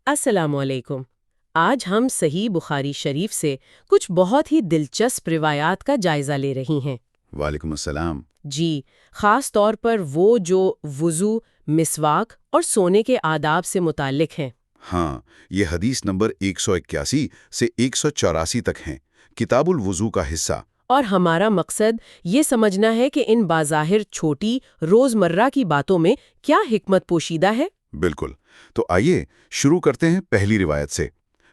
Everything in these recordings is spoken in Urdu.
السلام علیکم۔ آج ہم صحیح بخاری شریف سے کچھ بہت ہی دلچسپ روایات کا جائزہ لے رہی ہیں۔ وعلیکم السلام۔ جی، خاص طور پر وہ جو وضو، مسواک اور سونے کے آداب سے متعلق ہیں۔ ہاں، یہ حدیث نمبر 181 سے 184 تک ہیں، کتاب الوضو کا حصہ۔ اور ہمارا مقصد یہ سمجھنا ہے کہ ان بظاہر چھوٹی روزمرہ کی باتوں میں کیا حکمت پوشیدہ ہے۔ بالکل، تو آئیے شروع کرتے ہیں پہلی روایت سے۔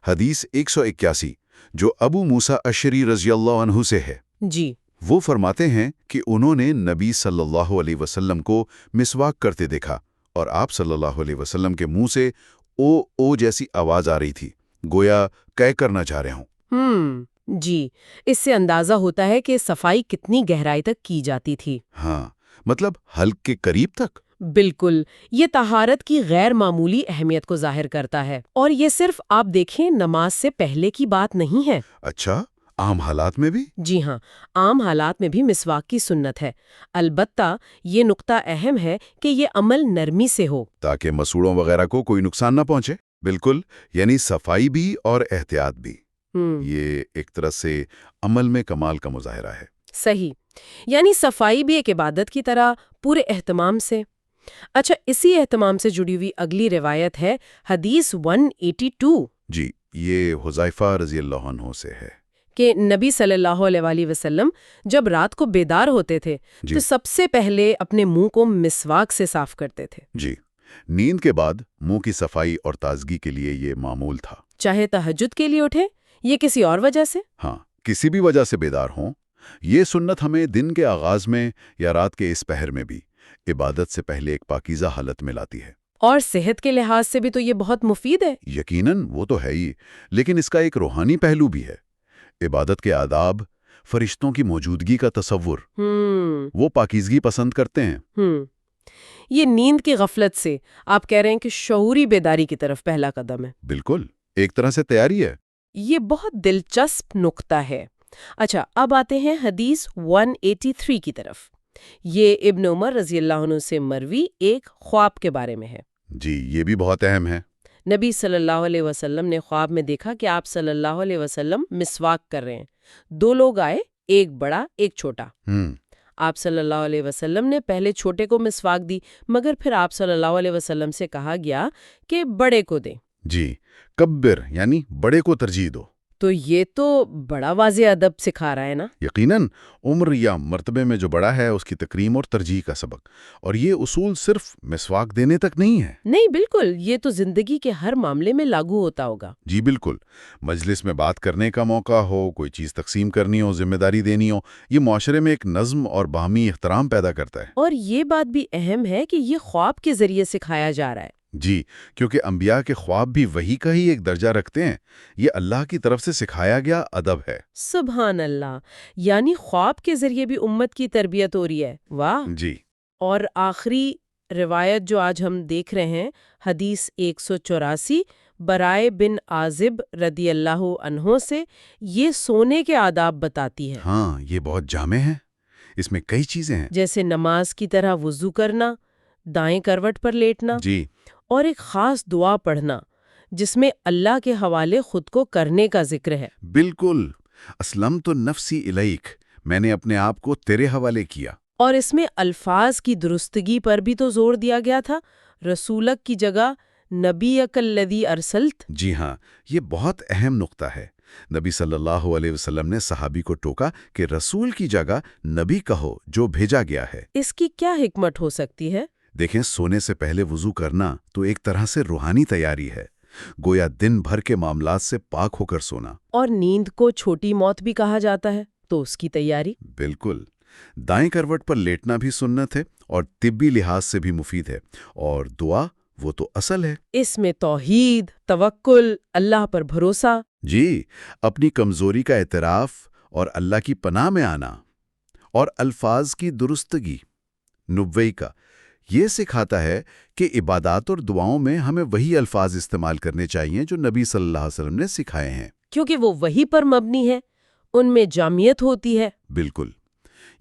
حدیث 181 جو ابو موسیٰ اشعری رضی اللہ عنہ سے ہے۔ جی، وہ فرماتے ہیں کہ انہوں نے نبی صلی اللہ علیہ وسلم کو مسواک کرتے دیکھا اور آپ صلی اللہ علیہ وسلم کے منہ سے او او جیسی آواز آ رہی تھی، گویا کہہ کرنا چاہ رہے ہوں۔ جی، اس سے اندازہ ہوتا ہے کہ صفائی کتنی گہرائی تک کی جاتی تھی۔ ہاں، مطلب حلق کے قریب تک۔ بالکل، یہ طہارت کی غیر معمولی اہمیت کو ظاہر کرتا ہے، اور یہ صرف آپ دیکھیں نماز سے پہلے کی بات نہیں ہے۔ اچھا، عام حالات میں بھی؟ جی ہاں، عام حالات میں بھی مسواک کی سنت ہے، البتہ یہ نقطہ اہم ہے کہ یہ عمل نرمی سے ہو تاکہ مسوڑوں وغیرہ کو کوئی نقصان نہ پہنچے۔ بالکل، یعنی صفائی بھی اور احتیاط بھی۔ یہ ایک طرح سے عمل میں کمال کا مظاہرہ ہے۔ صحیح، یعنی صفائی بھی ایک عبادت کی طرح پورے اہتمام سے۔ اچھا، اسی اہتمام سے جڑی ہوئی اگلی روایت ہے حدیث 182۔ جی، یہ حذیفہ رضی اللہ عنہ سے ہے کہ نبی صلی اللہ علیہ وسلم جب رات کو بیدار ہوتے تھے تو سب سے پہلے اپنے منہ کو مسواک سے صاف کرتے تھے۔ جی، نیند کے بعد منہ کی صفائی اور تازگی کے لیے یہ معمول تھا، چاہے تہجد کے لیے اٹھے یا کسی اور وجہ سے۔ ہاں، کسی بھی وجہ سے بیدار ہوں۔ یہ سنت ہمیں دن کے آغاز میں یا رات کے اس پہر میں بھی عبادت سے پہلے ایک پاکیزہ حالت میں لاتی ہے۔ اور صحت کے لحاظ سے بھی تو یہ بہت مفید ہے۔ یقیناً، وہ تو ہے ہی، لیکن اس کا ایک روحانی پہلو بھی ہے۔ عبادت کے آداب، فرشتوں کی موجودگی کا تصور، وہ پاکیزگی پسند کرتے ہیں۔ یہ نیند کی غفلت سے آپ کہہ رہے ہیں کہ شعوری بیداری کی طرف پہلا قدم ہے۔ بالکل، ایک طرح سے تیاری ہے۔ یہ بہت دلچسپ نقطہ ہے۔ اچھا، اب آتے ہیں حدیث 183 کی طرف۔ یہ ابن عمر رضی اللہ عنہ سے مروی ایک خواب کے بارے میں ہے۔ جی، یہ بھی بہت اہم ہے۔ نبی صلی اللہ علیہ وسلم نے خواب میں دیکھا کہ آپ صلی اللہ علیہ وسلم مسواک کر رہے ہیں۔ دو لوگ آئے، ایک بڑا ایک چھوٹا۔ آپ صلی اللہ علیہ وسلم نے پہلے چھوٹے کو مسواک دی، مگر پھر آپ صلی اللہ علیہ وسلم سے کہا گیا کہ بڑے کو دیں۔ جی، کبر یعنی بڑے کو ترجیح دو۔ تو یہ تو بڑا واضح ادب سکھا رہا ہے نا۔ یقیناً، عمر یا مرتبے میں جو بڑا ہے اس کی تکریم اور ترجیح کا سبق۔ اور یہ اصول صرف مسواک دینے تک نہیں ہے۔ نہیں، بالکل، یہ تو زندگی کے ہر معاملے میں لاگو ہوتا ہوگا۔ جی بالکل، مجلس میں بات کرنے کا موقع ہو، کوئی چیز تقسیم کرنی ہو، ذمہ داری دینی ہو، یہ معاشرے میں ایک نظم اور باہمی احترام پیدا کرتا ہے۔ اور یہ بات بھی اہم ہے کہ یہ خواب کے ذریعے سکھایا جا رہا ہے۔ جی، کیونکہ انبیاء کے خواب بھی وحی کا ہی ایک درجہ رکھتے ہیں۔ یہ اللہ کی طرف سے سکھایا گیا ادب ہے۔ سبحان اللہ، یعنی خواب کے ذریعے بھی امت کی تربیت ہو رہی ہے۔ واہ۔ جی، اور آخری روایت جو آج ہم دیکھ رہے ہیں، حدیث 184 برائے بن عازب رضی اللہ عنہ سے، یہ سونے کے آداب بتاتی ہے۔ ہاں، یہ بہت جامع ہے، اس میں کئی چیزیں ہیں۔ جیسے نماز کی طرح وضو کرنا، دائیں کروٹ پر لیٹنا، جی، اور ایک خاص دعا پڑھنا جس میں اللہ کے حوالے خود کو کرنے کا ذکر ہے۔ بالکل، اسلمت نفسی الیک، میں نے اپنے آپ کو تیرے حوالے کیا۔ اور اس میں الفاظ کی درستگی پر بھی تو زور دیا گیا تھا، رسولک کی جگہ نبیک الذی ارسلت۔ جی ہاں، یہ بہت اہم نقطہ ہے۔ نبی صلی اللہ علیہ وسلم نے صحابی کو ٹوکا کہ رسول کی جگہ نبی کہو جو بھیجا گیا ہے۔ اس کی کیا حکمت ہو سکتی ہے؟ دیکھیں، سونے سے پہلے وضو کرنا تو ایک طرح سے روحانی تیاری ہے، گویا دن بھر کے معاملات سے پاک ہو کر سونا۔ اور نیند کو چھوٹی موت بھی کہا جاتا ہے، تو اس کی تیاری۔ بالکل، دائیں کروٹ پر لیٹنا بھی سنت ہے اور طبی لحاظ سے بھی مفید ہے، اور دعا وہ تو اصل ہے۔ اس میں توحید، توکل، اللہ پر بھروسہ۔ جی، اپنی کمزوری کا اعتراف اور اللہ کی پناہ میں آنا، اور الفاظ کی درستگی، نبوی کا، یہ سکھاتا ہے کہ عبادات اور دعاؤں میں ہمیں وہی الفاظ استعمال کرنے چاہیے جو نبی صلی اللہ علیہ وسلم نے سکھائے ہیں، کیونکہ وہ وحی پر مبنی ہے، ان میں جامعیت ہوتی ہے۔ بالکل،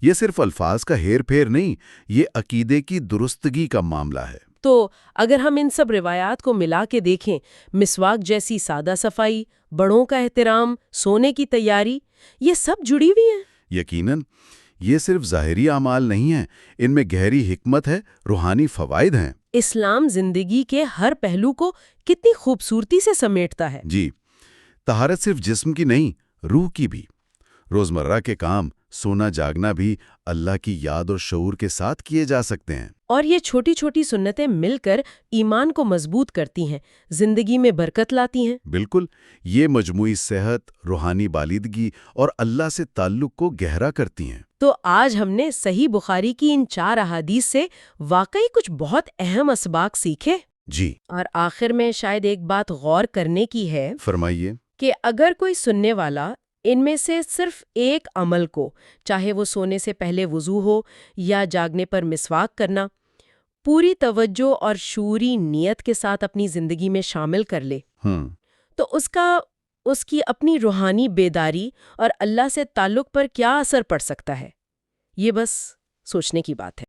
یہ صرف الفاظ کا ہیر پھیر نہیں، یہ عقیدے کی درستگی کا معاملہ ہے۔ تو اگر ہم ان سب روایات کو ملا کے دیکھیں، مسواک جیسی سادہ صفائی، بڑوں کا احترام، سونے کی تیاری، یہ سب جڑی ہوئی ہیں۔ یقیناً یہ صرف ظاہری اعمال نہیں ہیں، ان میں گہری حکمت ہے، روحانی فوائد ہیں۔ اسلام زندگی کے ہر پہلو کو کتنی خوبصورتی سے سمیٹتا ہے۔ جی، طہارت صرف جسم کی نہیں، روح کی بھی۔ روزمرہ کے کام، سونا جاگنا بھی اللہ کی یاد اور شعور کے ساتھ کیے جا سکتے ہیں۔ اور یہ چھوٹی چھوٹی سنتیں مل کر ایمان کو مضبوط کرتی ہیں، زندگی میں برکت لاتی ہیں۔ بالکل، یہ مجموعی صحت، روحانی بالیدگی اور اللہ سے تعلق کو گہرا کرتی ہیں۔ تو آج ہم نے صحیح بخاری کی ان 4 احادیث سے واقعی کچھ بہت اہم اسباق سیکھے۔ جی، اور آخر میں شاید ایک بات غور کرنے کی ہے فرمائیے۔ کہ اگر کوئی سننے والا ان میں سے صرف ایک عمل کو، چاہے وہ سونے سے پہلے وضو ہو یا جاگنے پر مسواک کرنا، پوری توجہ اور شعوری نیت کے ساتھ اپنی زندگی میں شامل کر لے، تو اس کی اپنی روحانی بیداری اور اللہ سے تعلق پر کیا اثر پڑ سکتا ہے، یہ بس سوچنے کی بات ہے۔